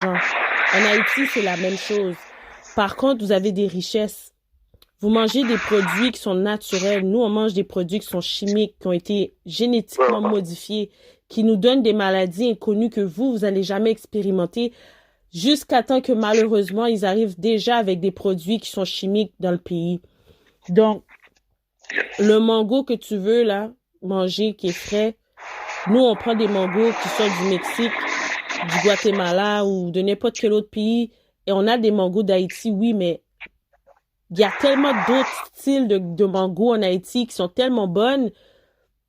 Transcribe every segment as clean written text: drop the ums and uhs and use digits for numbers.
En Haïti, c'est la même chose. Par contre, vous avez des richesses. Vous mangez des produits qui sont naturels. Nous, on mange des produits qui sont chimiques, qui ont été génétiquement modifiés, qui nous donnent des maladies inconnues que vous allez jamais expérimenter, jusqu'à temps que malheureusement, ils arrivent déjà avec des produits qui sont chimiques dans le pays. Donc, le mango que tu veux, là, manger, qui est frais, nous, on prend des mangos qui sortent du Mexique, du Guatemala ou de n'importe quel autre pays, et on a des mangos d'Haïti, oui, mais il y a tellement d'autres styles de mango en Haïti qui sont tellement bonnes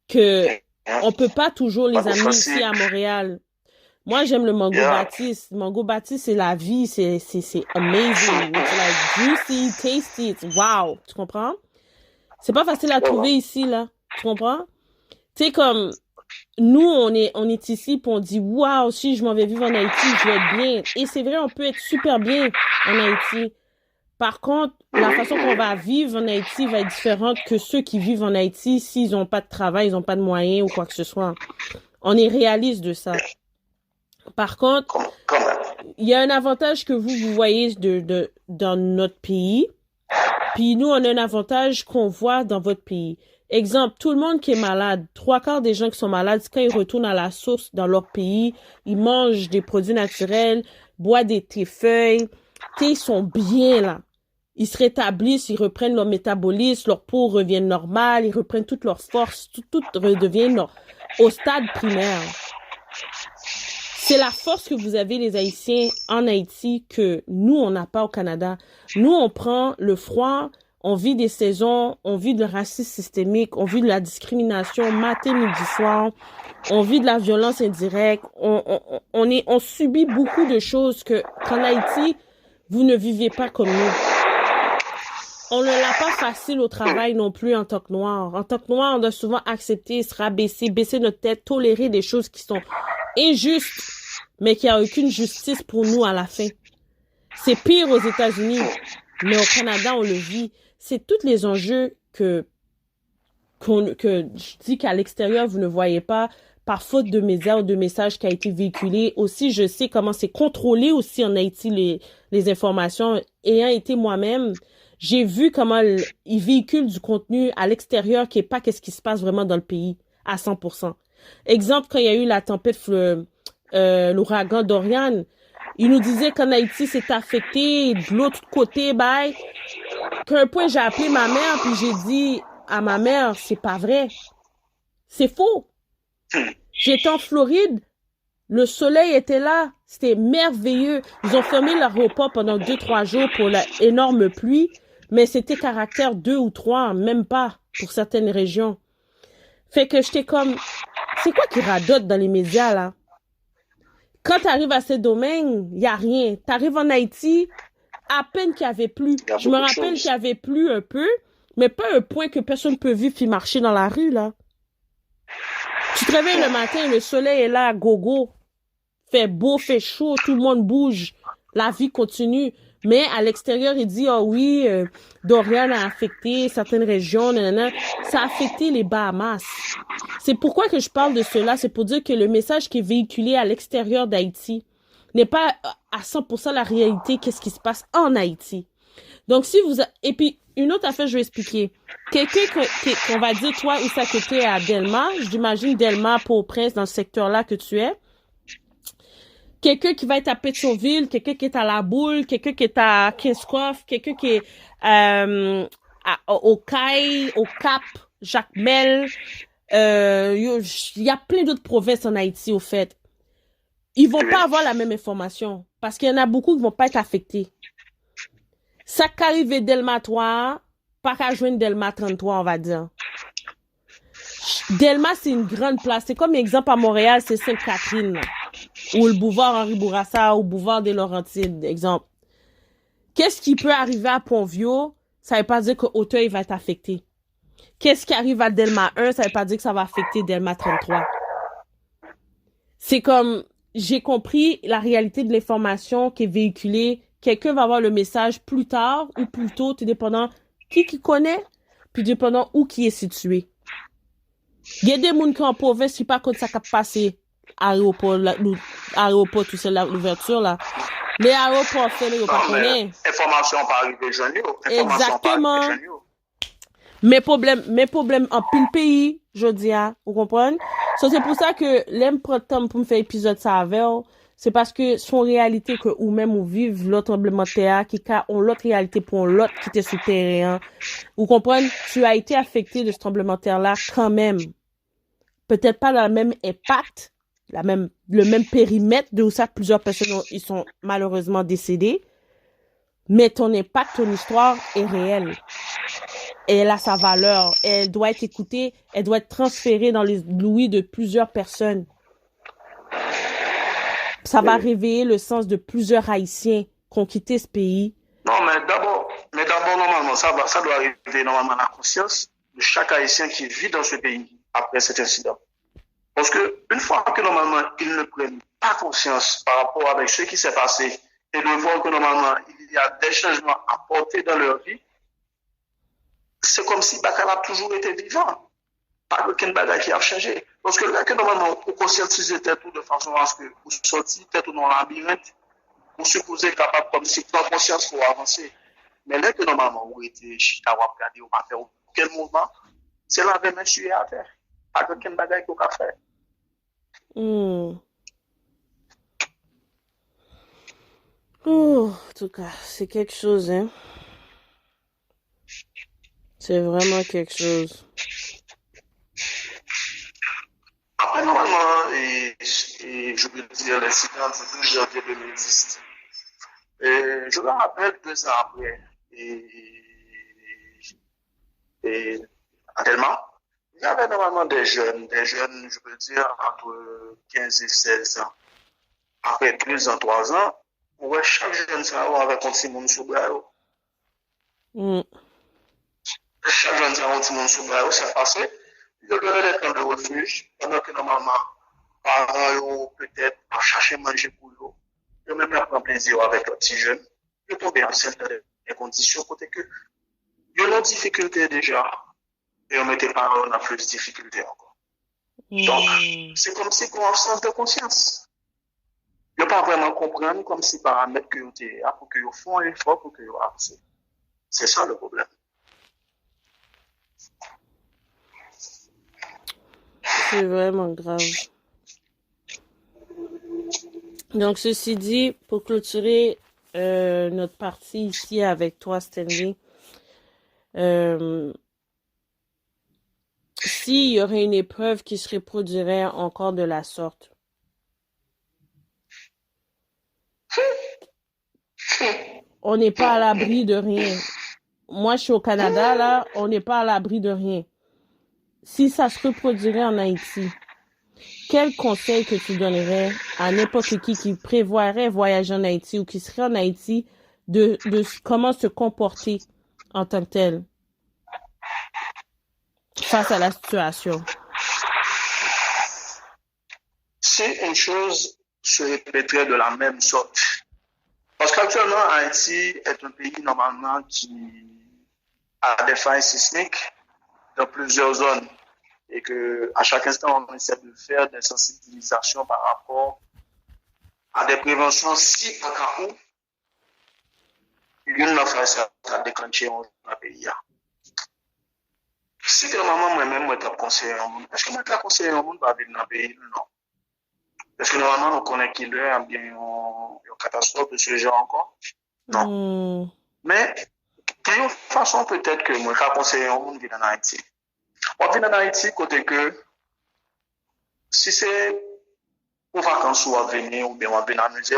que on peut pas toujours les amener ici à Montréal. Moi, j'aime le mango Baptiste. Mango Baptiste, c'est la vie, c'est amazing. It's like juicy, tasty, it's wow. Tu comprends? C'est pas facile à trouver ici, là. Tu comprends? Tu sais, comme, nous, on est ici puis on dit, waouh, si je m'en vais vivre en Haïti, je vais être bien. Et c'est vrai, on peut être super bien en Haïti. Par contre, la façon qu'on va vivre en Haïti va être différente que ceux qui vivent en Haïti s'ils n'ont pas de travail, ils n'ont pas de moyens ou quoi que ce soit. On est réaliste de ça. Par contre, il y a un avantage que vous voyez dans notre pays, puis nous, on a un avantage qu'on voit dans votre pays. Exemple, tout le monde qui est malade, 3/4 des gens qui sont malades, quand ils retournent à la source dans leur pays, ils mangent des produits naturels, boivent des thé-feuilles, ils sont bien là. Ils se rétablissent, ils reprennent leur métabolisme, leur peau revient normale, ils reprennent toute leur force, tout redevient au stade primaire. C'est la force que vous avez, les Haïtiens, en Haïti, que nous, on n'a pas au Canada. Nous, on prend le froid, on vit des saisons, on vit de racisme systémique, on vit de la discrimination matin, midi, soir, on vit de la violence indirecte, on subit beaucoup de choses qu'en Haïti, vous ne vivez pas comme nous. On ne l'a pas facile au travail non plus en tant que noir. En tant que noir, on doit souvent accepter, se rabaisser, baisser notre tête, tolérer des choses qui sont injustes, mais qu'il n'y a aucune justice pour nous à la fin. C'est pire aux États-Unis, mais au Canada, on le vit. C'est tous les enjeux que je dis qu'à l'extérieur, vous ne voyez pas, par faute de médias ou de messages qui a été véhiculé. Aussi, je sais comment c'est contrôlé aussi en Haïti, les informations. Ayant été moi-même, j'ai vu comment ils véhiculent du contenu à l'extérieur qui est pas qu'est-ce qui se passe vraiment dans le pays à 100%. Exemple, quand il y a eu la tempête, l'ouragan Dorian, ils nous disaient qu'en Haïti, c'est affecté de l'autre côté, bye. Qu'à un point, j'ai appelé ma mère puis j'ai dit à ma mère, c'est pas vrai. C'est faux. J'étais en Floride. Le soleil était là. C'était merveilleux. Ils ont fermé l'aéroport pendant 2-3 jours pour l'énorme pluie. Mais c'était caractère 2 ou 3, même pas, pour certaines régions. Fait que j'étais comme, c'est quoi qui radote dans les médias, là? Quand t'arrives à ces domaines, y a rien. T'arrives en Haïti, à peine qu'il y avait plu. Je me rappelle qu'il y avait plu un peu, mais pas un point que personne peut vivre puis marcher dans la rue, là. Tu te réveilles le matin, le soleil est là, à gogo. Fait beau, fait chaud, tout le monde bouge. La vie continue. Mais à l'extérieur, il dit, oh oui, Dorian a affecté certaines régions, nanana. Ça a affecté les Bahamas. C'est pourquoi que je parle de cela. C'est pour dire que le message qui est véhiculé à l'extérieur d'Haïti n'est pas à 100% la réalité, qu'est-ce qui se passe en Haïti. Donc, si vous... Et puis, une autre affaire, je vais expliquer. Quelqu'un qu'on va dire, toi, où ça que t'es à Delma, j'imagine Delma, Port-au-Prince, dans le secteur-là que tu es. Quelqu'un qui va être à Pétionville, quelqu'un qui est à La Boule, quelqu'un qui est à Kingscoff, quelqu'un qui est au Caille, au Cap, Jacmel. Il y a plein d'autres provinces en Haïti, au fait. Ils vont pas avoir la même information parce qu'il y en a beaucoup qui vont pas être affectés. Ça qu'arrive Delma 3, pas qu'à joindre Delma 33, on va dire. Delma, c'est une grande place. C'est comme exemple à Montréal, c'est Sainte-Catherine, ou le boulevard Henri Bourassa, ou le boulevard des Laurentides, exemple. Qu'est-ce qui peut arriver à Pont-Vieux? Ça veut pas dire que Auteuil va être affecté. Qu'est-ce qui arrive à Delma 1? Ça veut pas dire que ça va affecter Delma 33. C'est comme, j'ai compris la réalité de l'information qui est véhiculée. Quelqu'un va avoir le message plus tard ou plus tôt, tout dépendant qui connaît, puis dépendant où qui est situé. Il y a des gens qui en province qui pas compte ça qui a passé aéroport, tout ça, l'ouverture, là. Les aéroports fermés, ils pas connaît. Information par arriver jeune yo. Exactement. Mes problèmes en pile pays, je dis, vous comprenez? C'est pour ça que l'aime prend temps pour me faire épisode ça avec, c'est parce que son réalité que ou même ou vivent l'autre tremblement de terre, qui ont l'autre réalité pour l'autre qui était souterrain. Vous comprenez? Tu as été affecté de ce tremblement de terre-là quand même. Peut-être pas dans le même impact, le même périmètre de où ça plusieurs personnes ils sont malheureusement décédées, mais ton impact, ton histoire est réelle. Et elle a sa valeur, elle doit être écoutée, elle doit être transférée dans les l'ouïe de plusieurs personnes. Ça va réveiller le sens de plusieurs Haïtiens qui ont quitté ce pays. Non, mais d'abord, normalement, ça doit arriver normalement à la conscience de chaque Haïtien qui vit dans ce pays après cet incident. Parce que une fois que normalement ils ne prennent pas conscience par rapport avec ce qui s'est passé et de voir que normalement il y a des changements apportés dans leur vie, c'est comme si Bakal a toujours été vivant. Pas aucun bagage qui a changé. Parce que là que normalement on conscientise tout de façon à ce que vous sortiez tout dans le labyrinthe, vous supposez capable comme si prendre conscience pour avancer. Mais là que normalement vous étiez chita ou regardé ou pas faire aucun mouvement, c'est la même sujet à terre. Pas aucun bagage qu'on a fait. Oh, en tout cas, c'est quelque chose, hein. C'est vraiment quelque chose. Après, normalement, et je veux dire l'incident du 12 janvier 2010. Je me rappelle 2 ans après, et actuellement, il y avait normalement des jeunes, je peux dire, entre 15 et 16 ans. Après 2 ans, 3 ans, ouais, chaque jeune, ça avait un petit monde sous bras. Chaque jeune, ça avait un petit monde sous bras, c'est passé. Il y avait des camps de refuge, pendant que normalement, parents, peut-être, à chercher manger pour eux. Ils même pas prendre plaisir avec leurs petits jeunes. Ils tombent enceinte dans des conditions côté que ils ont des difficultés déjà. Et on mettait pas on a plus de difficultés encore. Donc, c'est comme si qu'on a un sens de conscience. Ils n'ont pas vraiment comprendre comme si paramètres que vous pour que vous font un effort pour que vous avancez. C'est ça le problème. C'est vraiment grave. Donc, ceci dit, pour clôturer notre partie ici avec toi, Stanley, s'il y aurait une épreuve qui se reproduirait encore de la sorte, on n'est pas à l'abri de rien. Moi, je suis au Canada, là, on n'est pas à l'abri de rien. Si ça se reproduirait en Haïti, quel conseil que tu donnerais à n'importe qui prévoirait voyager en Haïti ou qui serait en Haïti de comment se comporter en tant que tel face à la situation? Si une chose se répéterait de la même sorte, parce qu'actuellement, Haïti est un pays normalement qui a des failles sismiques dans plusieurs zones et que à chaque instant, on essaie de faire des sensibilisations par rapport à des préventions si en cas où une faille a déclenché dans le pays. Si que normalement, moi-même, moi, je conseillé au monde, est-ce que moi, je conseillé au monde va venir dans le pays? Non. Parce que normalement, on connaît qu'il y a bien une catastrophe de ce genre encore. Non. Mais, il y a une façon peut-être que moi, je conseille au monde de venir en Haïti. On vient en Haïti, côté que, si c'est pour vacances ou à venir, ou bien on vient en musée,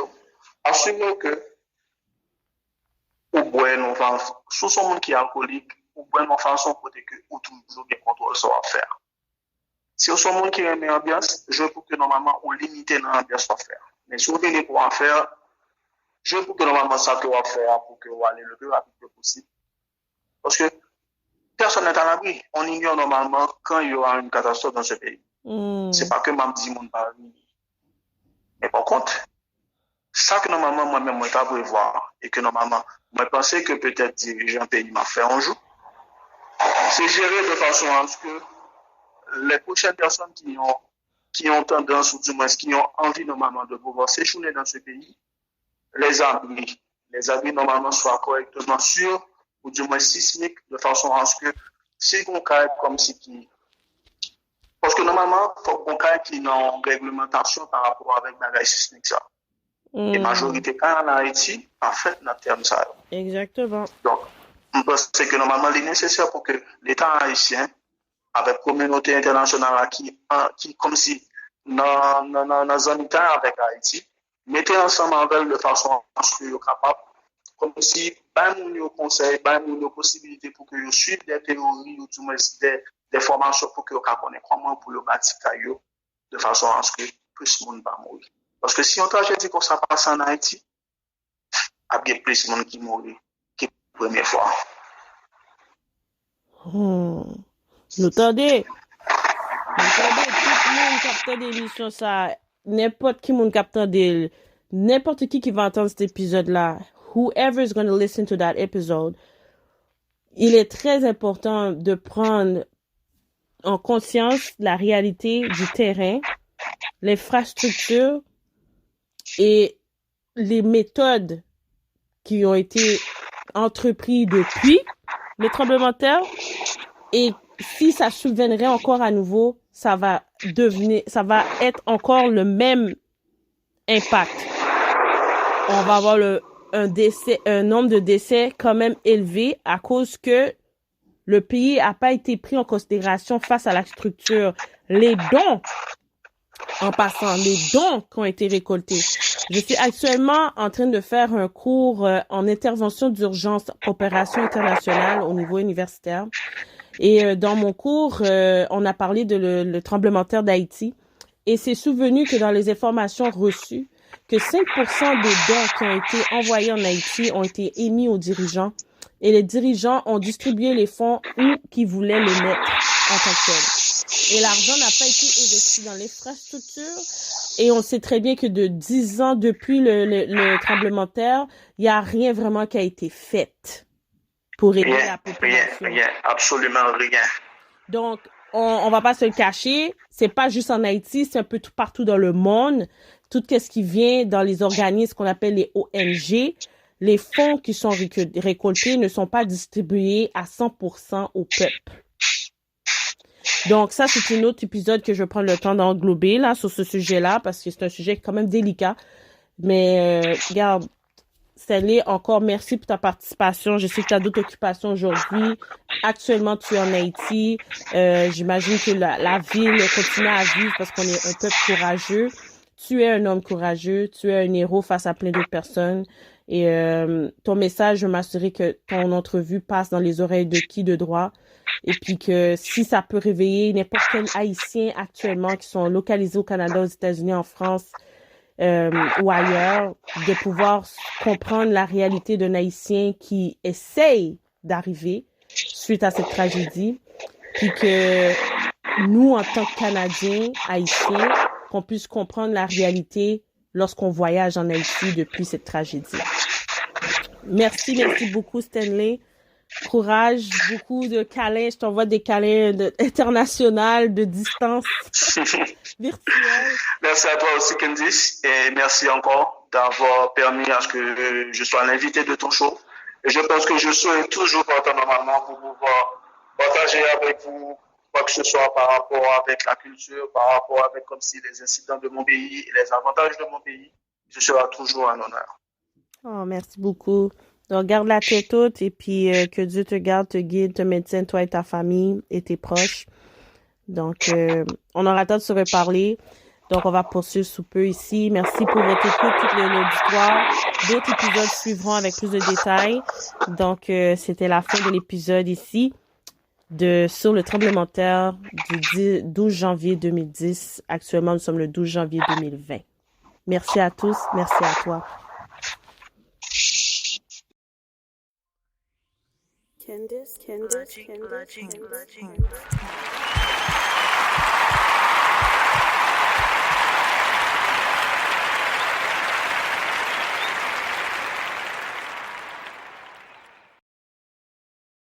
assurez que, ou bien, on va, sous son monde qui est alcoolique, ou bien, on façon côté que, ou toujours bien contrôle ça à faire. Si on son monde qui aime l'ambiance, je veux que normalement, on limite l'ambiance à faire. Mais si on venez pour en faire, je veux que normalement, ça que on va faire pour que on aille le plus rapide possible. Parce que, personne n'est à l'abri. On ignore normalement quand il y aura une catastrophe dans ce pays. C'est pas que m'a dit mon parmi. Mais par contre, ça que normalement moi-même moi pas prévoir et que normalement moi pensais que peut-être dirigeant pays m'a fait un jour, c'est gérer de façon à ce que les prochaines personnes qui ont qui ont tendance, ou du moins qui ont envie normalement de pouvoir séjourner dans ce pays, les abris normalement soient correctement sûrs, ou du moins sismiques, de façon à ce que si on cas comme si qui. Parce que normalement, il faut qu'on qui ait une réglementation par rapport avec la sismique ça. Et majorité quand en Haïti, en fait, dans terme ça. Exactement. Donc, on pense que normalement, il est nécessaire pour que l'État haïtien, avec la communauté internationale qui comme si dans la zone avec Haïti, mettez ensemble avec de façon à ce que vous capable, comme si, ben, nous conseil, ben, nous possibilité pour que vous suivez des théories ou du moins des formations pour que vous connaissez comment pour le bâtir de façon à ce que plus de monde va mourir. Parce que si on tragédie comme ça passe en Haïti, il y a plus de monde qui mourit que la première fois. Nous tendez, tout le monde capte des émissions ça, n'importe qui va entendre cet épisode-là, whoever is going to listen to that episode, il est très important de prendre en conscience la réalité du terrain, l'infrastructure et les méthodes qui ont été entreprises depuis le tremblement de terre. Et si ça surviendrait encore à nouveau, ça va être encore le même impact. On va avoir un nombre de décès quand même élevé à cause que le pays n'a pas été pris en considération face à la structure. Les dons, en passant, les dons qui ont été récoltés. Je suis actuellement en train de faire un cours en intervention d'urgence coopération internationale au niveau universitaire. Et dans mon cours, on a parlé de le tremblement de terre d'Haïti. Et c'est souvenu que dans les informations reçues, que 5% des dons qui ont été envoyés en Haïti ont été émis aux dirigeants. Et les dirigeants ont distribué les fonds où qu'ils voulaient les mettre en tant que tel. Et l'argent n'a pas été investi dans l'infrastructure. Et on sait très bien que de 10 ans depuis le tremblement de terre, il n'y a rien vraiment qui a été fait pour aider la population. Rien, absolument rien. Donc, on va pas se le cacher, c'est pas juste en Haïti, c'est un peu tout partout dans le monde. Tout ce qui vient dans les organismes qu'on appelle les ONG, les fonds qui sont récoltés ne sont pas distribués à 100% au peuple. Donc, ça, c'est un autre épisode que je vais prendre le temps d'englober là sur ce sujet-là parce que c'est un sujet quand même délicat. Mais regarde, Stanley, encore merci pour ta participation. Je sais que tu as d'autres occupations aujourd'hui. Actuellement, tu es en Haïti. J'imagine que la ville continue à vivre parce qu'on est un peuple courageux. Tu es un homme courageux. Tu es un héros face à plein d'autres personnes. Et ton message, je m'assurer que ton entrevue passe dans les oreilles de qui de droit. Et puis que si ça peut réveiller n'importe quel Haïtien actuellement qui sont localisés au Canada, aux États-Unis, en France, ou ailleurs, de pouvoir comprendre la réalité d'un Haïtien qui essaye d'arriver suite à cette tragédie, puis que nous, en tant que Canadiens, Haïtiens, qu'on puisse comprendre la réalité lorsqu'on voyage en Haïti depuis cette tragédie. Merci beaucoup, Stanley. Courage, beaucoup de câlins. Je t'envoie des câlins internationaux, de distance virtuelle. Merci à toi aussi, Candice. Et merci encore d'avoir permis à ce que je sois l'invité de ton show. Et je pense que je serai toujours partant normalement pour pouvoir partager avec vous quoi que ce soit par rapport avec la culture, par rapport avec comme si les incidents de mon pays et les avantages de mon pays. Ce sera toujours un honneur. Oh, merci beaucoup. Donc, garde la tête haute et puis que Dieu te garde, te guide, te maintienne, toi et ta famille et tes proches. Donc, on aura le temps de se reparler. Donc, on va poursuivre sous peu ici. Merci pour votre écoute, toute l'auditoire. D'autres épisodes suivront avec plus de détails. Donc, c'était la fin de l'épisode ici sur le tremblement de terre du 12 janvier 2010. Actuellement, nous sommes le 12 janvier 2020. Merci à tous. Merci à toi. Candice.